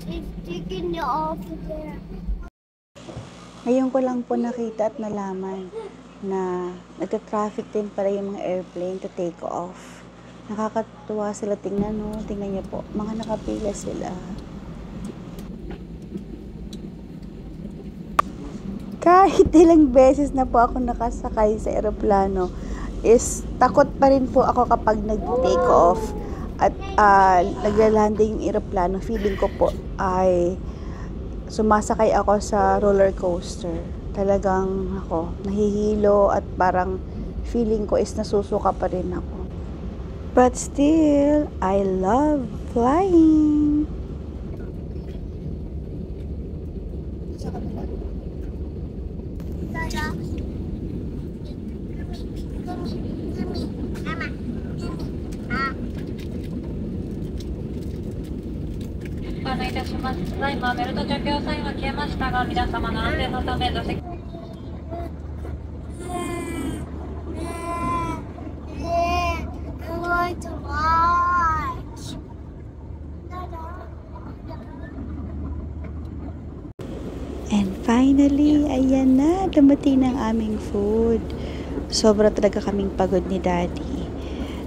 It's taking you off there. Ngayon ko lang po nakita at nalaman na nagka-traffic din para yung mga airplane to take off. Nakakatuwa sila tingnan, no? Tingnan niyo po, mga nakapila sila. Kahit ilang beses na po ako nakasakay sa eroplano, is takot pa rin po ako kapag nag-take off at naglalanding yung eroplano. Feeling ko po ay sumasakay ako sa roller coaster. Talagang ako, nahihilo at parang feeling ko is nasusuka pa rin ako. But still, I love flying. I'm going to watch. And finally, ayan na, dumating ng aming food. Sobra talaga kaming pagod ni Daddy.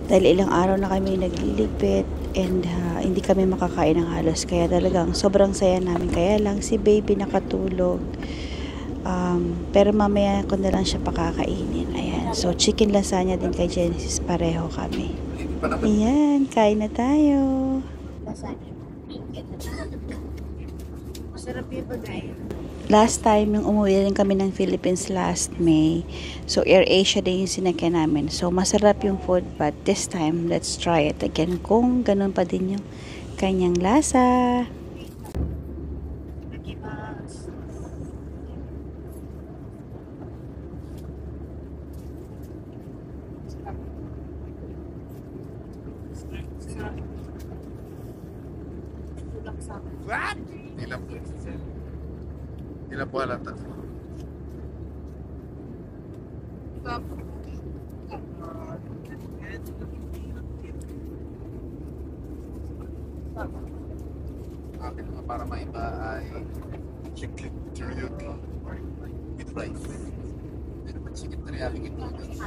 Dahil ilang araw na kami nagliligpit and hindi kami makakain ng halos. Kaya talagang sobrang saya namin. Kaya lang si baby nakatulog. Pero mamaya ko na lang siya pakakainin. Ayan. So, chicken lasagna din kay Genesis. Pareho kami. Ayan, kain na tayo. Masarap yung pagkain. Last time, yung umuwi rin kami ng Philippines last May. So, AirAsia din yung sinakyan namin. So, masarap yung food. But this time, let's try it again. Kung ganun pa din yung kanyang lasa. What? Hindi po halata. Akin naman para maiba ay chicken teriyaki with rice. Pero pag chicken teriyaki with noodles.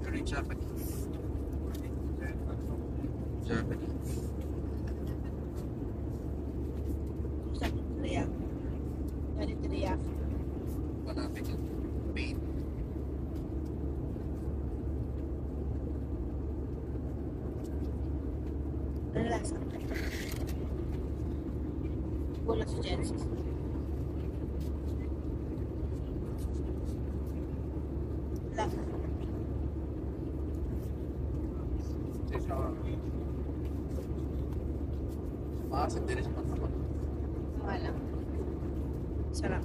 Very Japanese. Japanese. Malapit yung pain. Ano lasa? Wala si Genesis. Lasa. Maasin din siya pagkakot. Wala. Sarap.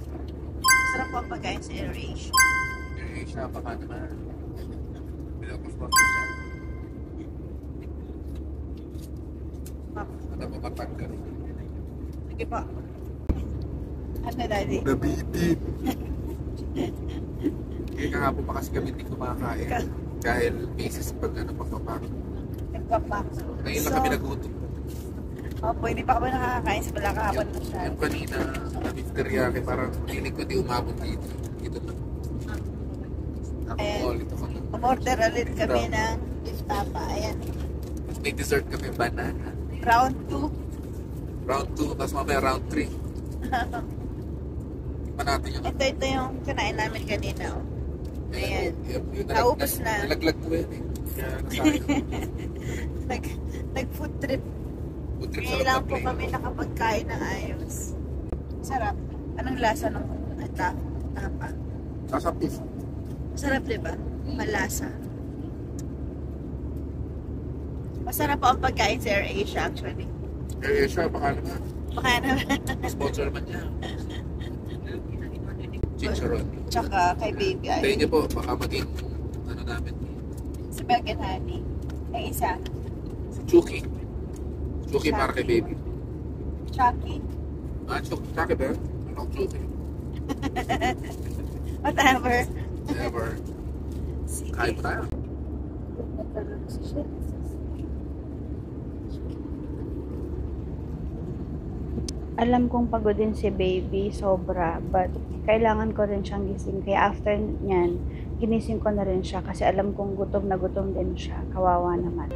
Sarap po ang pagkain sa AirAsia. AirAsia, baka naman. Pinag-sponsor siya. Ano ba matanggal? Sige po. Ano, Daddy? Nabitin. Kaya kahapon pa kasi kami hindi kumakain. Dahil basis pag pagpapak. Nagpapak. Ngayon lang kami nagutom. Opo, hindi pa kami nakakakain sa wala kahapon na siya. Yung kanina, beef teriyaki, parang feeling ko di umabot dito. Dito na. Ako ulit ako na. Umorder ulit kami ng beef tapa. Ayan. Tapos may dessert kami, banana. Round 2. Round 2, tapos mamaya round 3. Pa natin yung... Ito yung kinain namin kanina. Oh. Ayan. Yung Naubos na. Nalaglag ko yun eh. Kaya nasayang. Nag-food trip. Food trip sa Ngayon lang loob po ng kami plane. nakapagkain ng ayos. Sarap. Anong lasa ng tapa? Sasapis. Masarap, diba? Malasa. Masarap po ang pagkain sa AirAsia actually. AirAsia, baka naman. Baka naman. Sponsor naman niya. Chicharon. Tsaka kay baby. Tayo niyo po, baka maging ano namin. Si Milk and Honey. Yung isa. Si Chucky. Chucky para kay baby. Chucky. Chucky ba? Ano Chucky? Whatever. Never. Sige. Kain pa tayo. Alam kong pagod din si baby, sobra. But, kailangan ko rin siyang gising. Kaya after nyan, ginising ko na rin siya. Kasi alam kong gutom na gutom din siya. Kawawa naman.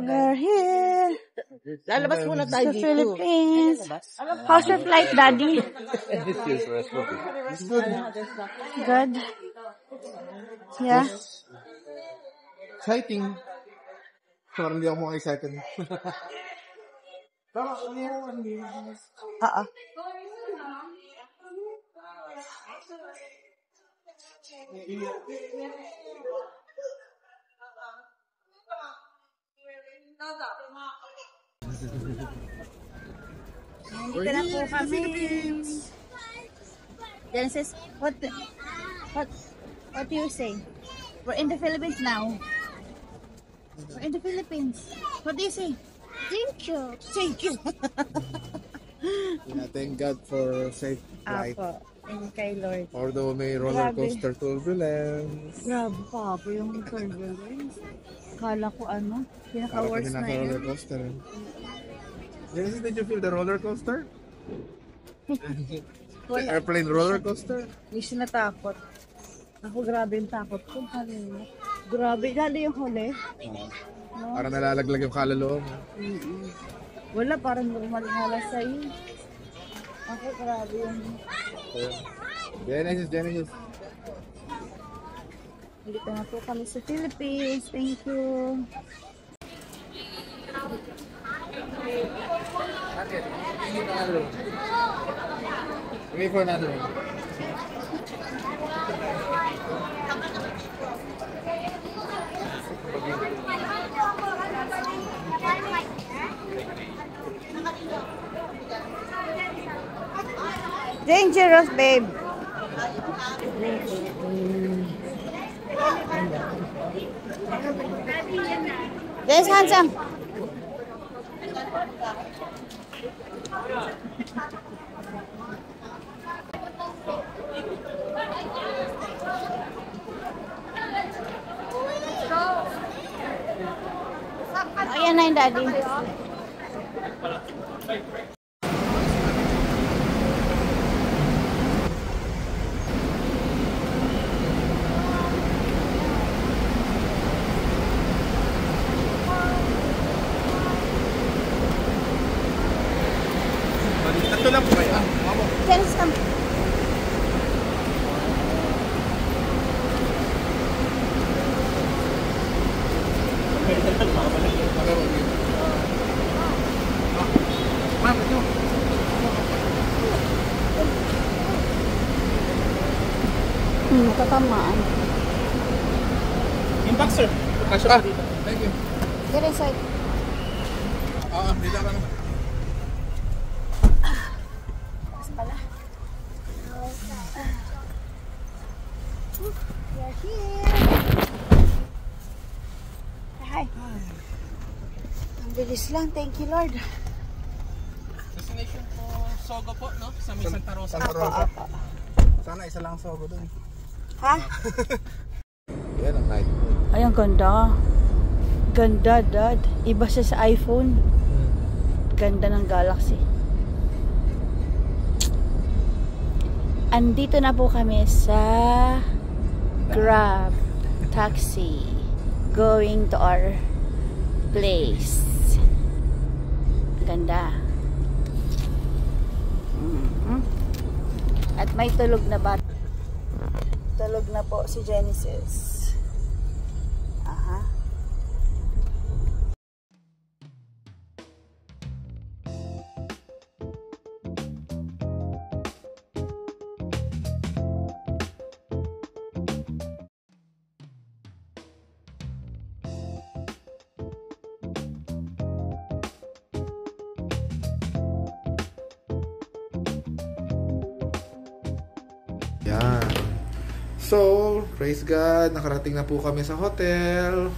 We're here. Lalabas muna tayo The dito. Philippines. How's your flight, Daddy? It's good. Good. Yeah. Exciting. Sorry, hindi ako mga excited. Tama, Oo. Dito na po kami. Genesis, what do you say? We're in the Philippines now. We're in the Philippines. What do you say? Thank you. Thank you. Yeah, thank God for safe flight. Apo. And kay Lord. Although may roller Grabe. coaster turbulence. Grabe pa po yung turbulence. Kala ko ano, Para pinaka-worst na nasa yun. roller coaster. Genesis, did you feel the roller coaster? The airplane roller coaster? Hindi siya natakot. Ako grabe yung takot ko. Grabe, lalo yung huli. Para nalalaglag yung kaluluwa mo. Wala, parang normal halas sa'yo. Ako grabe yung... Genesis. Dito na po kami sa Philippines. Thank you. Wait for another one. Dangerous, babe. Yes, handsome. Ayan na yung daddy. Ito lang po kayo. Genesis, come. Ma'am, ito. Natatamaan. Impact, sir. Kasya pa dito. Thank you. Get inside. Dito ka na. We're here. Hi. Ang bilis lang. Thank you, Lord. Destination po, Sogo po, no? Sa may Santa Rosa. Santa Rosa. Apa. Sana isa lang sogo doon. Ha? Yan ang night. Ay, ang ganda. Ganda, Dad. Iba siya sa iPhone. Ganda ng Galaxy. Andito na po kami sa Grab taxi going to our place. Ganda. At may tulog na ba? Tulog na po si Genesis. Aha. Yan. So, praise God, nakarating na po kami sa hotel.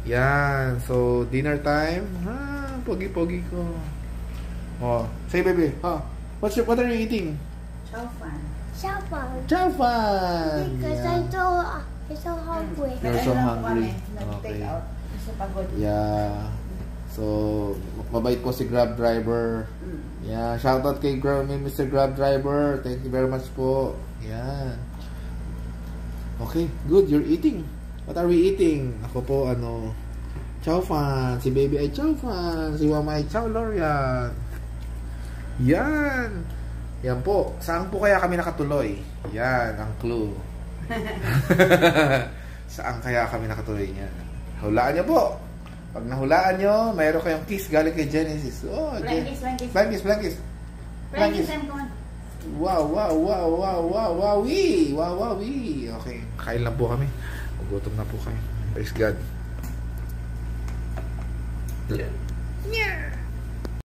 Yan. So, dinner time. Pogi-pogi ko. Oh, say baby. What are you eating? Chow fan. Shower. Chow fan. Because Yeah. I'm so hungry. You're so hungry. Okay. Kasi pagod. Yeah. So, mabait po si Grab driver. Yeah, shoutout kay Mr. Grab driver. Thank you very much po. Yan. Okay, good. You're eating. What are we eating? Ako po, chow fan. Si baby ay chow fan. Si mama ay chow lorian. Yan. Yan po. Saan po kaya kami nakatuloy? Yan, ang clue. Saan kaya kami nakatuloy niyan? Hulaan niyo po. Pag nahulaan nyo, mayroon kayong kiss galing kay Genesis. Oh, Blankis. Blankis. Wow. Wowee. Okay, kain lang po kami. Gutom na po kami. Praise God. Yeah.